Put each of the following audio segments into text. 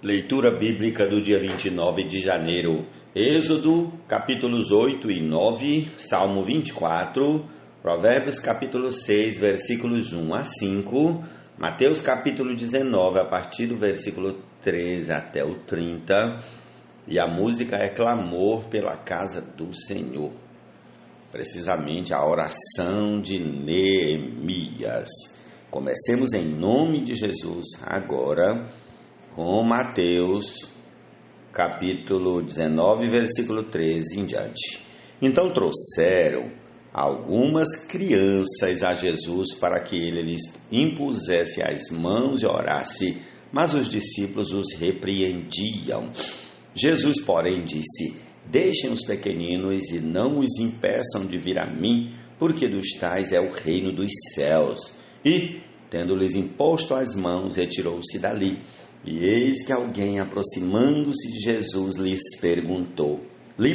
Leitura bíblica do dia 29 de janeiro, Êxodo, capítulos 8 e 9, Salmo 24, Provérbios, capítulo 6, versículos 1 a 5, Mateus, capítulo 19, a partir do versículo 13 até o 30, e a música é Clamor pela Casa do Senhor. Precisamente a oração de Neemias. Comecemos em nome de Jesus agora com Mateus, capítulo 19, versículo 13 em diante. Então trouxeram algumas crianças a Jesus para que ele lhes impusesse as mãos e orasse, mas os discípulos os repreendiam. Jesus, porém, disse: deixem os pequeninos e não os impeçam de vir a mim, porque dos tais é o reino dos céus. E, tendo-lhes imposto as mãos, retirou-se dali. E eis que alguém, aproximando-se de Jesus, lhe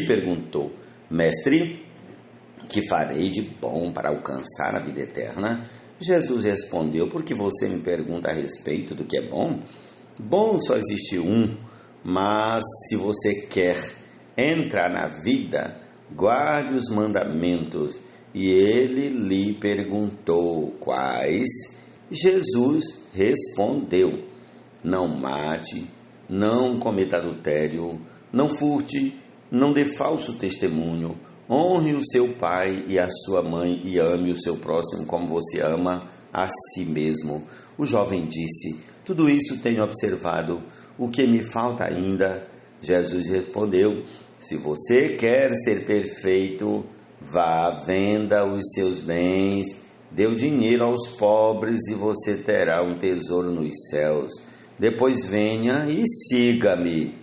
perguntou: Mestre, que farei de bom para alcançar a vida eterna? Jesus respondeu: por que você me pergunta a respeito do que é bom? Bom só existe um, mas se você quer entrar na vida, guarde os mandamentos. E ele lhe perguntou: quais? Jesus respondeu: não mate, não cometa adultério, não furte, não dê falso testemunho, honre o seu pai e a sua mãe e ame o seu próximo como você ama a si mesmo. O jovem disse: tudo isso tenho observado, o que me falta ainda? Jesus respondeu: se você quer ser perfeito, vá, venda os seus bens, dê o dinheiro aos pobres e você terá um tesouro nos céus. Depois venha e siga-me.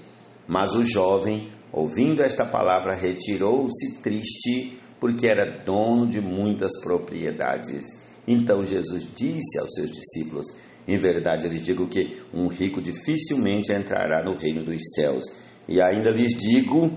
Mas o jovem, ouvindo esta palavra, retirou-se triste, porque era dono de muitas propriedades. Então Jesus disse aos seus discípulos: em verdade lhes digo que um rico dificilmente entrará no reino dos céus. E ainda lhes digo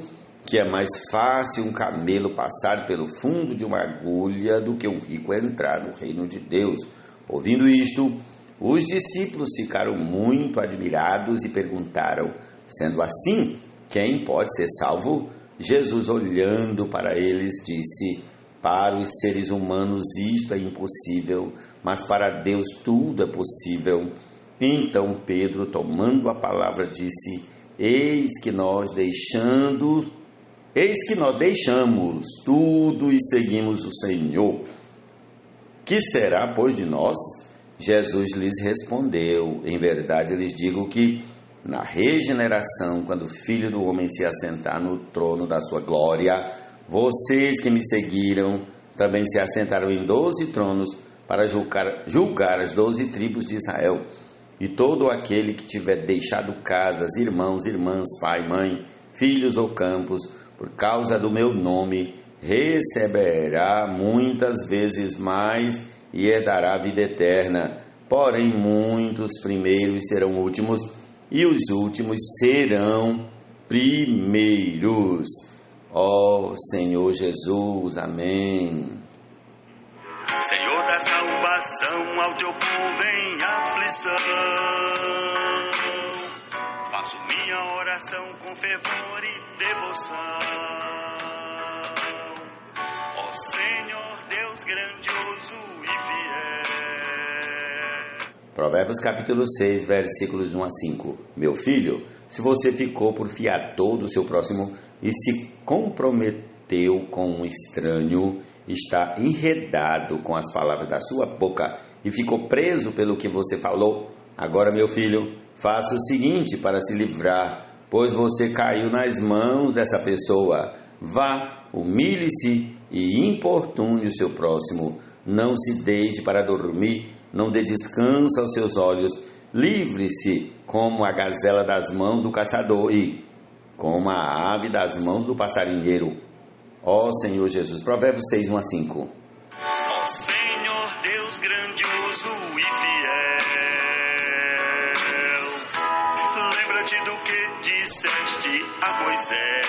que é mais fácil um camelo passar pelo fundo de uma agulha do que um rico entrar no reino de Deus. Ouvindo isto, os discípulos ficaram muito admirados e perguntaram: sendo assim, quem pode ser salvo? Jesus, olhando para eles, disse: para os seres humanos isto é impossível, mas para Deus tudo é possível. Então Pedro, tomando a palavra, disse: eis que nós deixamos tudo e seguimos o Senhor. Que será, pois, de nós? Jesus lhes respondeu: em verdade lhes digo que na regeneração, quando o Filho do Homem se assentar no trono da sua glória, vocês que me seguiram também se assentaram em 12 tronos para julgar as 12 tribos de Israel. E todo aquele que tiver deixado casas, irmãos, irmãs, pai, mãe, filhos ou campos, por causa do meu nome, receberá muitas vezes mais e herdará a vida eterna. Porém, muitos primeiros serão últimos, e os últimos serão primeiros. Ó Senhor Jesus, amém. Senhor da salvação, ao teu povo em aflição, faço minha oração com fervor e devoção. Ó Senhor Deus grandioso e fiel. Provérbios capítulo 6, versículos 1 a 5. Meu filho, se você ficou por fiador do seu próximo e se comprometeu com um estranho, está enredado com as palavras da sua boca e ficou preso pelo que você falou. Agora, meu filho, faça o seguinte para se livrar, pois você caiu nas mãos dessa pessoa. Vá, humilhe-se e importune o seu próximo. Não se deite para dormir, não dê descanso aos seus olhos. Livre-se como a gazela das mãos do caçador e como a ave das mãos do passarinheiro. Ó Senhor Jesus. Provérbios 6, 1 a 5. Ó Senhor Deus grandioso e fiel, lembra-te do que disseste a Moisés.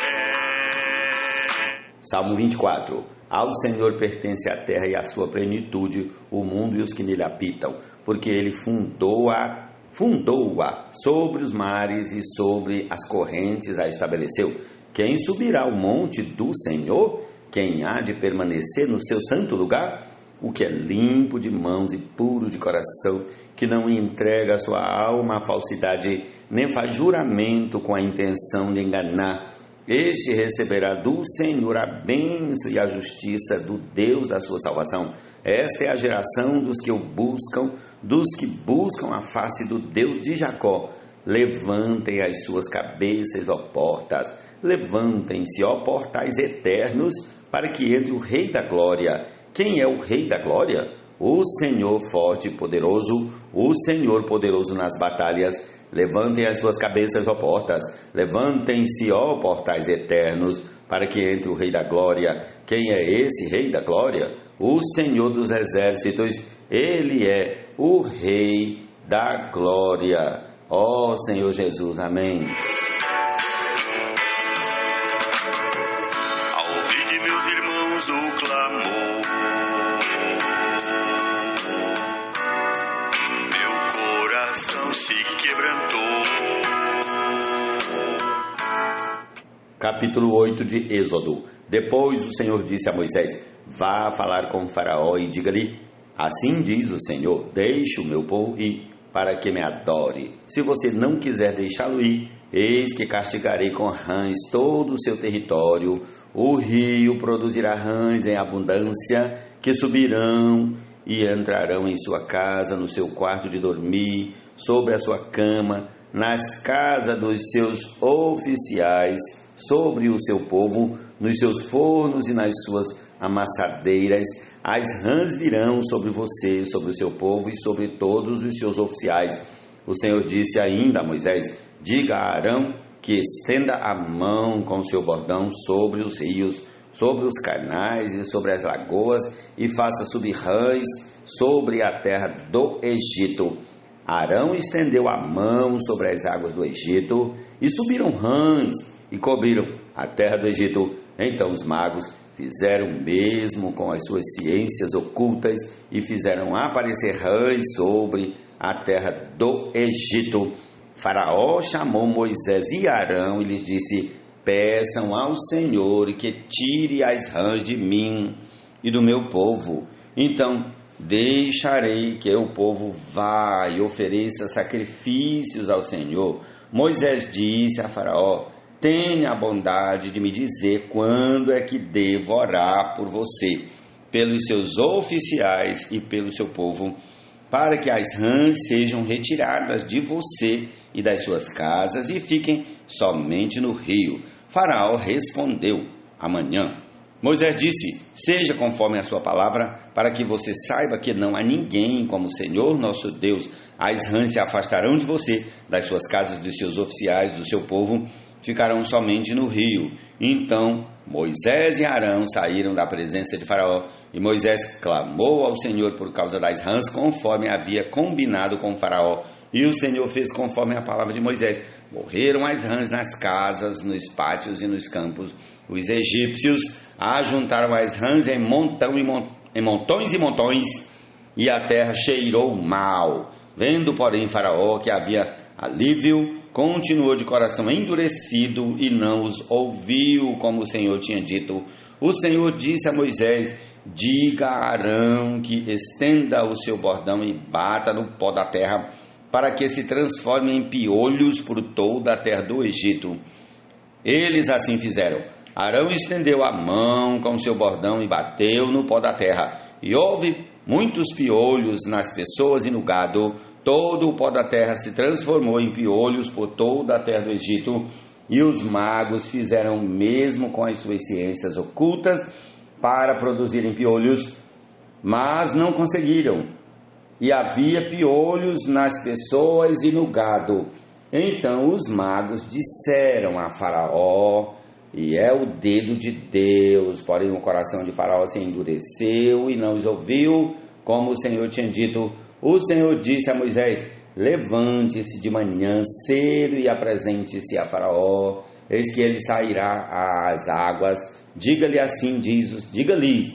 Salmo 24. Ao Senhor pertence a terra e a sua plenitude, o mundo e os que nele habitam, porque ele fundou a fundou-a, sobre os mares e sobre as correntes a estabeleceu. Quem subirá ao monte do Senhor? Quem há de permanecer no seu santo lugar? O que é limpo de mãos e puro de coração, que não entrega a sua alma à falsidade, nem faz juramento com a intenção de enganar. Este receberá do Senhor a bênção e a justiça do Deus da sua salvação. Esta é a geração dos que o buscam, dos que buscam a face do Deus de Jacó. Levantem as suas cabeças, ó portas, levantem-se, ó portais eternos, para que entre o Rei da Glória. Quem é o Rei da Glória? O Senhor forte e poderoso, o Senhor poderoso nas batalhas. Levantem as suas cabeças, ó portas, levantem-se, ó portais eternos, para que entre o Rei da Glória. Quem é esse Rei da Glória? O Senhor dos Exércitos, Ele é o Rei da Glória. Ó Senhor Jesus, amém. Ao ouvir de meus irmãos o clamor, meu coração se quebrantou. Capítulo 8 de Êxodo. Depois o Senhor disse a Moisés: vá falar com Faraó e diga-lhe: assim diz o Senhor, deixe o meu povo ir, para que me adore. Se você não quiser deixá-lo ir, eis que castigarei com rãs todo o seu território. O rio produzirá rãs em abundância, que subirão e entrarão em sua casa, no seu quarto de dormir, sobre a sua cama, nas casas dos seus oficiais, sobre o seu povo, nos seus fornos e nas suas amassadeiras. As rãs virão sobre você, sobre o seu povo e sobre todos os seus oficiais. O Senhor disse ainda a Moisés: diga a Arão que estenda a mão com seu bordão sobre os rios, sobre os canais e sobre as lagoas, e faça subir rãs sobre a terra do Egito. Arão estendeu a mão sobre as águas do Egito, e subiram rãs e cobriram a terra do Egito. Então os magos fizeram o mesmo com as suas ciências ocultas e fizeram aparecer rãs sobre a terra do Egito. Faraó chamou Moisés e Arão e lhes disse: peçam ao Senhor que tire as rãs de mim e do meu povo. Então deixarei que o povo vá e ofereça sacrifícios ao Senhor. Moisés disse a Faraó: tenha a bondade de me dizer quando é que devo orar por você, pelos seus oficiais e pelo seu povo, para que as rãs sejam retiradas de você e das suas casas e fiquem somente no rio. Faraó respondeu: amanhã. Moisés disse: seja conforme a sua palavra, para que você saiba que não há ninguém como o Senhor nosso Deus. As rãs se afastarão de você, das suas casas, dos seus oficiais, do seu povo, ficarão somente no rio. Então Moisés e Arão saíram da presença de Faraó, e Moisés clamou ao Senhor por causa das rãs, conforme havia combinado com Faraó. E o Senhor fez conforme a palavra de Moisés. Morreram as rãs nas casas, nos pátios e nos campos. Os egípcios ajuntaram as rãs em montões e montões, e a terra cheirou mal. Vendo, porém, Faraó que havia alívio, continuou de coração endurecido e não os ouviu, como o Senhor tinha dito. O Senhor disse a Moisés: diga a Arão que estenda o seu bordão e bata no pó da terra, para que se transforme em piolhos por toda a terra do Egito. Eles assim fizeram. Arão estendeu a mão com seu bordão e bateu no pó da terra, e houve muitos piolhos nas pessoas e no gado. Todo o pó da terra se transformou em piolhos por toda a terra do Egito, e os magos fizeram o mesmo com as suas ciências ocultas para produzirem piolhos, mas não conseguiram, e havia piolhos nas pessoas e no gado. Então os magos disseram a Faraó: e é o dedo de Deus. Porém o coração de Faraó se endureceu e não os ouviu, como o Senhor tinha dito. O Senhor disse a Moisés: levante-se de manhã cedo e apresente-se a Faraó, eis que ele sairá às águas. Diga-lhe assim, diga-lhe,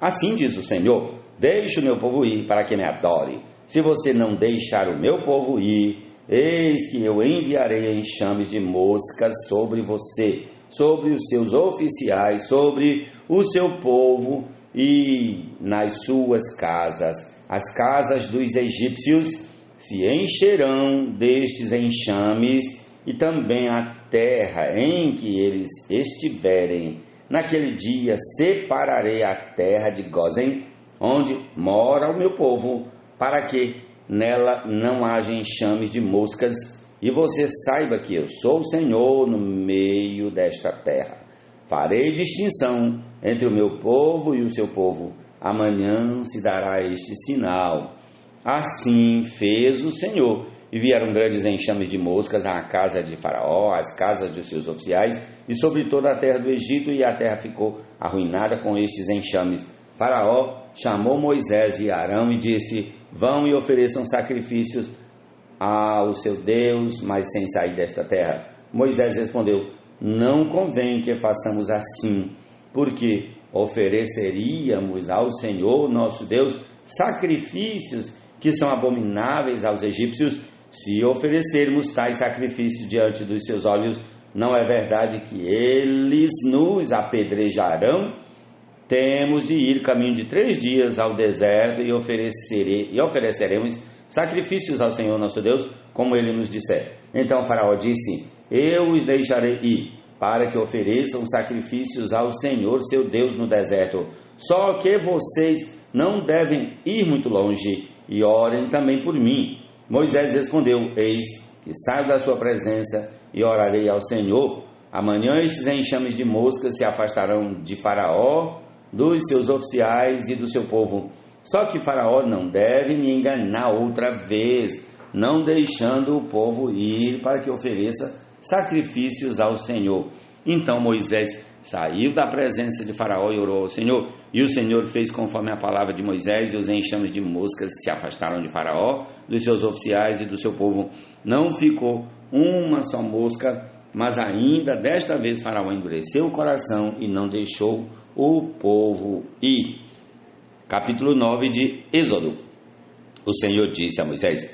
assim diz o Senhor: deixe o meu povo ir, para que me adore. se você não deixar o meu povo ir, eis que eu enviarei enxames de moscas sobre você, sobre os seus oficiais, sobre o seu povo e nas suas casas. As casas dos egípcios se encherão destes enxames e também a terra em que eles estiverem. Naquele dia separarei a terra de Gósen, onde mora o meu povo, para que nela não haja enxames de moscas, e você saiba que eu sou o Senhor no meio desta terra. Farei distinção entre o meu povo e o seu povo. Amanhã se dará este sinal. Assim fez o Senhor, e vieram grandes enxames de moscas à casa de Faraó, às casas dos seus oficiais, e sobre toda a terra do Egito, e a terra ficou arruinada com estes enxames. Faraó chamou Moisés e Arão e disse: vão e ofereçam sacrifícios ao seu Deus, mas sem sair desta terra. Moisés respondeu: não convém que façamos assim, porque ofereceríamos ao Senhor nosso Deus sacrifícios que são abomináveis aos egípcios. Se oferecermos tais sacrifícios diante dos seus olhos, não é verdade que eles nos apedrejarão? Temos de ir caminho de 3 dias ao deserto e ofereceremos sacrifícios ao Senhor nosso Deus, como ele nos disser. Então Faraó disse: eu os deixarei ir, para que ofereçam sacrifícios ao Senhor seu Deus no deserto. Só que vocês não devem ir muito longe, e orem também por mim. Moisés respondeu: eis que saio da sua presença e orarei ao Senhor. Amanhã estes enxames de moscas se afastarão de Faraó, dos seus oficiais e do seu povo. Só que Faraó não deve me enganar outra vez, não deixando o povo ir para que ofereça sacrifícios ao Senhor. Então Moisés saiu da presença de Faraó e orou ao Senhor. E o Senhor fez conforme a palavra de Moisés, e os enxames de moscas se afastaram de Faraó, dos seus oficiais e do seu povo. Não ficou uma só mosca, mas ainda desta vez Faraó endureceu o coração e não deixou o povo ir. Capítulo 9 de Êxodo. O Senhor disse a Moisés: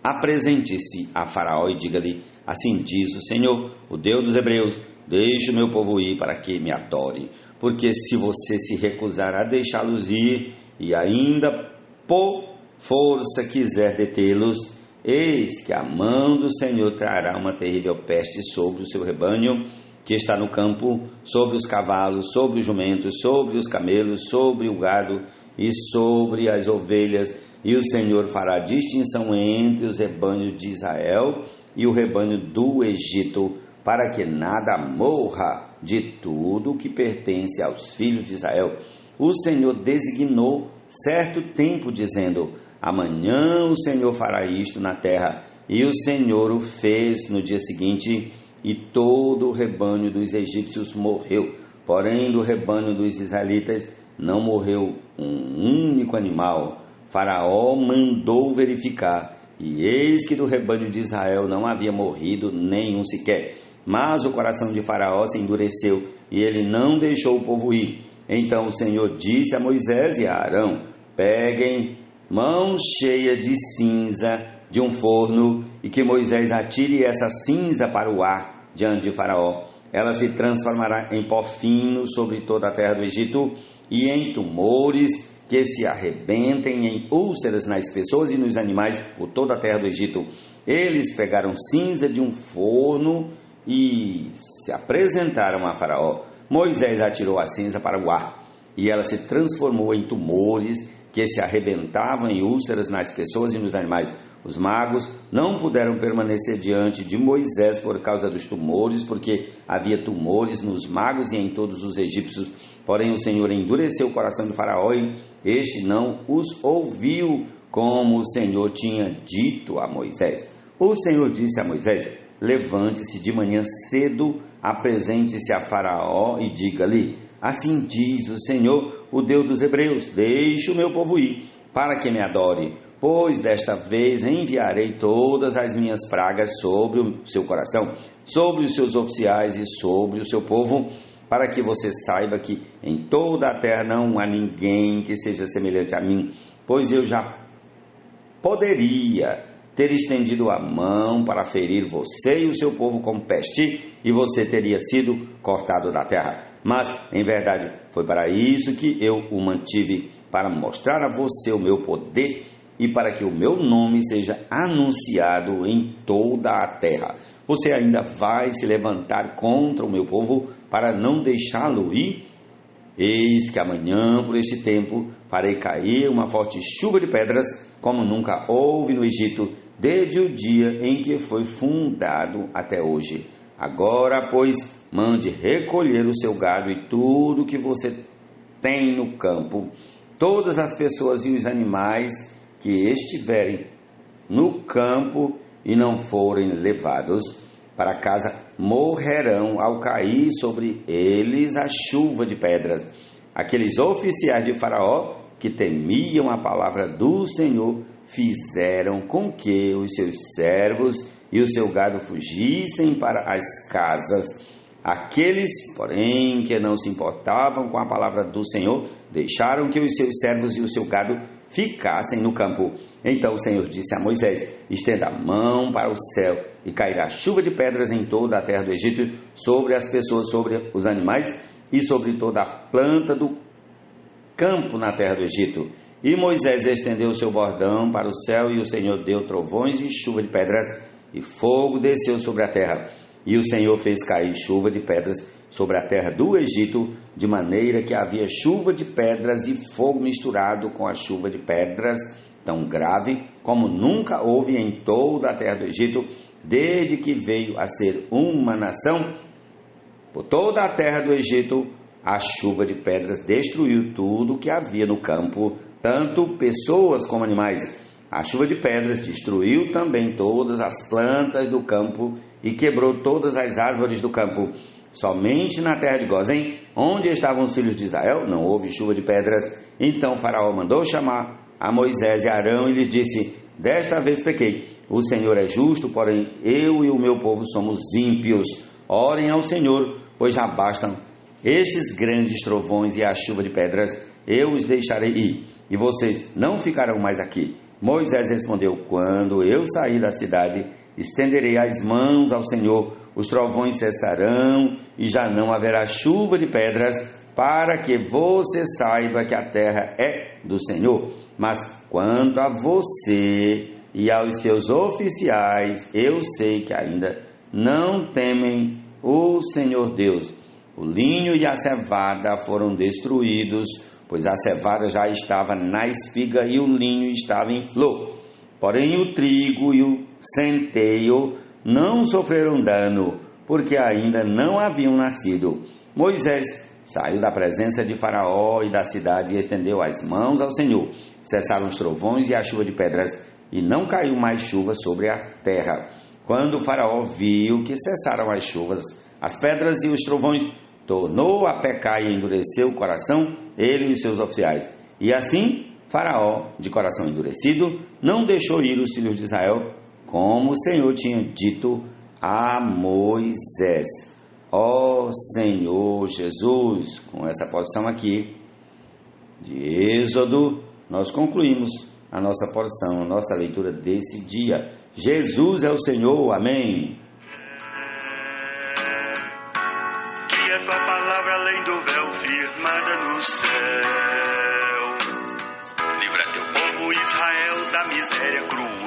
apresente-se a Faraó e diga-lhe: assim diz o Senhor, o Deus dos Hebreus, deixe o meu povo ir para que me adore. Porque se você se recusar a deixá-los ir e ainda por força quiser detê-los, eis que a mão do Senhor trará uma terrível peste sobre o seu rebanho que está no campo, sobre os cavalos, sobre os jumentos, sobre os camelos, sobre o gado e sobre as ovelhas, e o Senhor fará distinção entre os rebanhos de Israel e o rebanho do Egito, para que nada morra de tudo que pertence aos filhos de Israel. O Senhor designou certo tempo, dizendo: amanhã o Senhor fará isto na terra. E o Senhor o fez no dia seguinte, e todo o rebanho dos egípcios morreu. Porém, do rebanho dos israelitas não morreu um único animal. Faraó mandou verificar, e eis que do rebanho de Israel não havia morrido nenhum sequer. Mas o coração de Faraó se endureceu, e ele não deixou o povo ir. Então o Senhor disse a Moisés e a Arão: peguem mãos cheias de cinza de um forno, e que Moisés atire essa cinza para o ar diante de Faraó. Ela se transformará em pó fino sobre toda a terra do Egito, e em tumores que se arrebentem em úlceras nas pessoas e nos animais por toda a terra do Egito. Eles pegaram cinza de um forno e se apresentaram a Faraó. Moisés atirou a cinza para o ar, e ela se transformou em tumores que se arrebentavam em úlceras nas pessoas e nos animais. Os magos não puderam permanecer diante de Moisés por causa dos tumores, porque havia tumores nos magos e em todos os egípcios. Porém o Senhor endureceu o coração de Faraó, e este não os ouviu, como o Senhor tinha dito a Moisés. O Senhor disse a Moisés: levante-se de manhã cedo, apresente-se a Faraó e diga-lhe: assim diz o Senhor, o Deus dos Hebreus, deixe o meu povo ir, para que me adore, pois desta vez enviarei todas as minhas pragas sobre o seu coração, sobre os seus oficiais e sobre o seu povo, para que você saiba que em toda a terra não há ninguém que seja semelhante a mim, pois eu já poderia ter estendido a mão para ferir você e o seu povo com peste, e você teria sido cortado da terra. Mas, em verdade, foi para isso que eu o mantive, para mostrar a você o meu poder e para que o meu nome seja anunciado em toda a terra. Você ainda vai se levantar contra o meu povo para não deixá-lo ir? Eis que amanhã, por este tempo, farei cair uma forte chuva de pedras, como nunca houve no Egito, desde o dia em que foi fundado até hoje. Agora, pois, mande recolher o seu gado e tudo que você tem no campo, todas as pessoas e os animais que estiverem no campo e não forem levados para casa, morrerão ao cair sobre eles a chuva de pedras. Aqueles oficiais de Faraó que temiam a palavra do Senhor fizeram com que os seus servos e o seu gado fugissem para as casas. Aqueles, porém, que não se importavam com a palavra do Senhor, deixaram que os seus servos e o seu gado ficassem no campo. Então o Senhor disse a Moisés: estenda a mão para o céu, e cairá chuva de pedras em toda a terra do Egito, sobre as pessoas, sobre os animais e sobre toda a planta do campo na terra do Egito. E Moisés estendeu o seu bordão para o céu, e o Senhor deu trovões e chuva de pedras, e fogo desceu sobre a terra. E o Senhor fez cair chuva de pedras sobre a terra do Egito, de maneira que havia chuva de pedras e fogo misturado com a chuva de pedras, tão grave como nunca houve em toda a terra do Egito, desde que veio a ser uma nação. Por toda a terra do Egito, a chuva de pedras destruiu tudo o que havia no campo, tanto pessoas como animais. A chuva de pedras destruiu também todas as plantas do campo e quebrou todas as árvores do campo. Somente na terra de Gósen, onde estavam os filhos de Israel, não houve chuva de pedras. Então Faraó mandou chamar a Moisés e Arão e lhes disse: desta vez pequei. O Senhor é justo, porém eu e o meu povo somos ímpios. Orem ao Senhor, pois já bastam estes grandes trovões e a chuva de pedras. Eu os deixarei ir, e vocês não ficarão mais aqui. Moisés respondeu: quando eu sair da cidade, estenderei as mãos ao Senhor, os trovões cessarão e já não haverá chuva de pedras, para que você saiba que a terra é do Senhor. Mas quanto a você e aos seus oficiais, eu sei que ainda não temem o Senhor Deus. O linho e a cevada foram destruídos, pois a cevada já estava na espiga e o linho estava em flor. Porém o trigo e o centeio não sofreram dano, porque ainda não haviam nascido. Moisés saiu da presença de Faraó e da cidade e estendeu as mãos ao Senhor. Cessaram os trovões e a chuva de pedras, e não caiu mais chuva sobre a terra. Quando Faraó viu que cessaram as chuvas, as pedras e os trovões, tornou a pecar e endureceu o coração, ele e os seus oficiais. E assim, Faraó, de coração endurecido, não deixou ir os filhos de Israel, como o Senhor tinha dito a Moisés. Ó Senhor Jesus, com essa porção aqui de Êxodo, nós concluímos a nossa porção, a nossa leitura desse dia. Jesus é o Senhor, amém. Que a tua palavra além do véu firmada no céu, livra teu povo Israel da miséria cruel.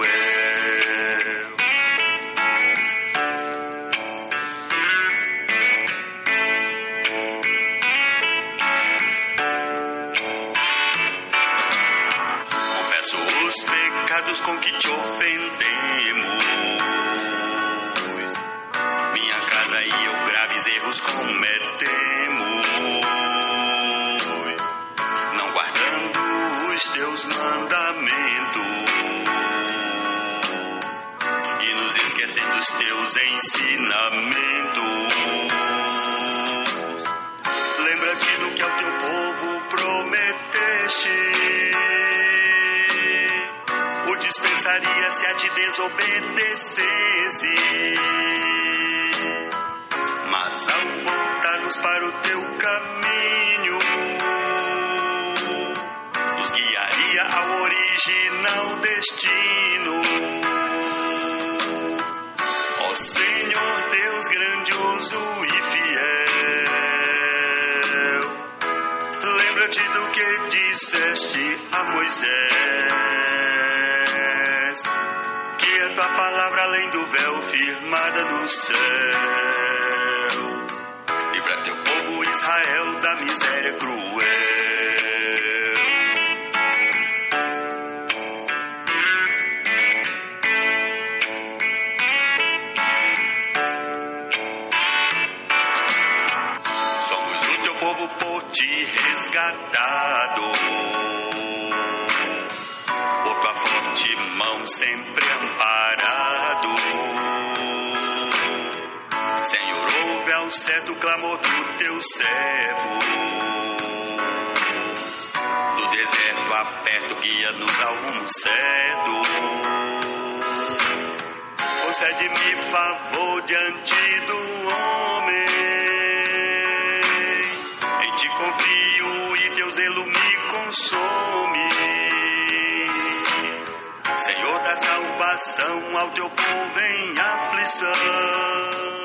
Os pecados com que te ofendemos, minha casa e eu graves erros cometemos, não guardando os teus mandamentos e nos esquecendo os teus ensinamentos. Lembra-te do que ao teu povo prometeste, dispensaria se a te desobedecesse, mas ao voltarmos para o teu caminho, nos guiaria à origem original destino. Ó Senhor Deus grandioso e fiel, lembra-te do que disseste a Moisés, que a tua palavra além do véu firmada no céu. Livra teu povo Israel da miséria cruel. Somos o teu povo por ti resgatado, por tua forte mão sempre amparado. Senhor, ouve ao certo clamor do teu servo. Do deserto aperto, guia-nos ao rumo certo. Concede-me favor diante do homem. Em ti confio e teu zelo me consome. Senhor da salvação, ao teu povo em aflição.